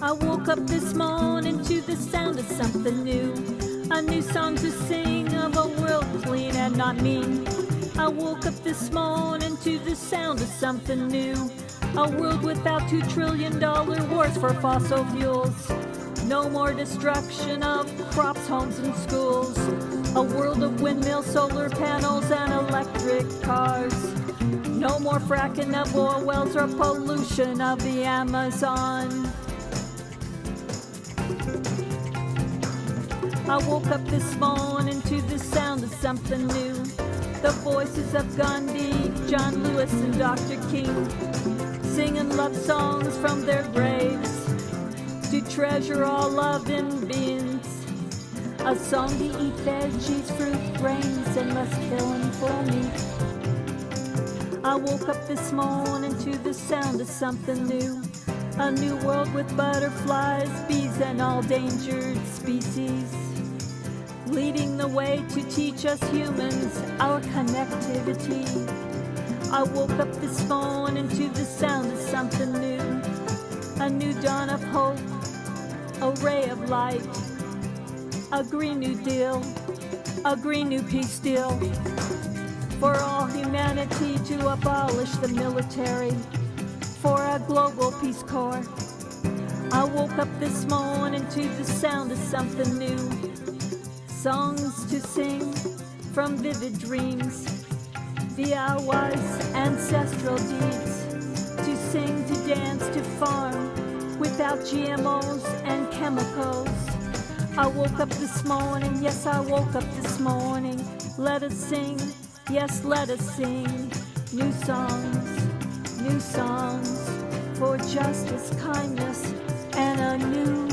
I woke up this morning to the sound of something new, a new song to sing of a world clean and not mean. I woke up this morning to the sound of something new, a world without $2 trillion wars for fossil fuels. No more destruction of crops, homes, and schools. A world of windmills, solar panels, and electric cars. No more fracking of oil wells or pollution of the Amazon. I woke up this morning to the sound of something new. The voices of Gandhi, John Lewis, and Dr. King, singing love songs from their graves to treasure all loving beings. A song to eat veggies, fruit, grains, and less killing for meat. I woke up this morning to the sound of something new, a new world with butterflies, bees, and all endangered species, leading the way to teach us humans our connectivity. I woke up this morning to the sound of something new, a new dawn of hope, a ray of light, a Green New Deal, a Green New Peace deal, for all humanity to abolish the military, for a global Peace Corps. I woke up this morning to the sound of something new, songs to sing from vivid dreams, via wise ancestral deeds, to sing, to dance, to farm, without GMOs and chemicals. I woke up this morning, yes, I woke up this morning. Let us sing, yes, let us sing. New songs for justice, kindness, and a new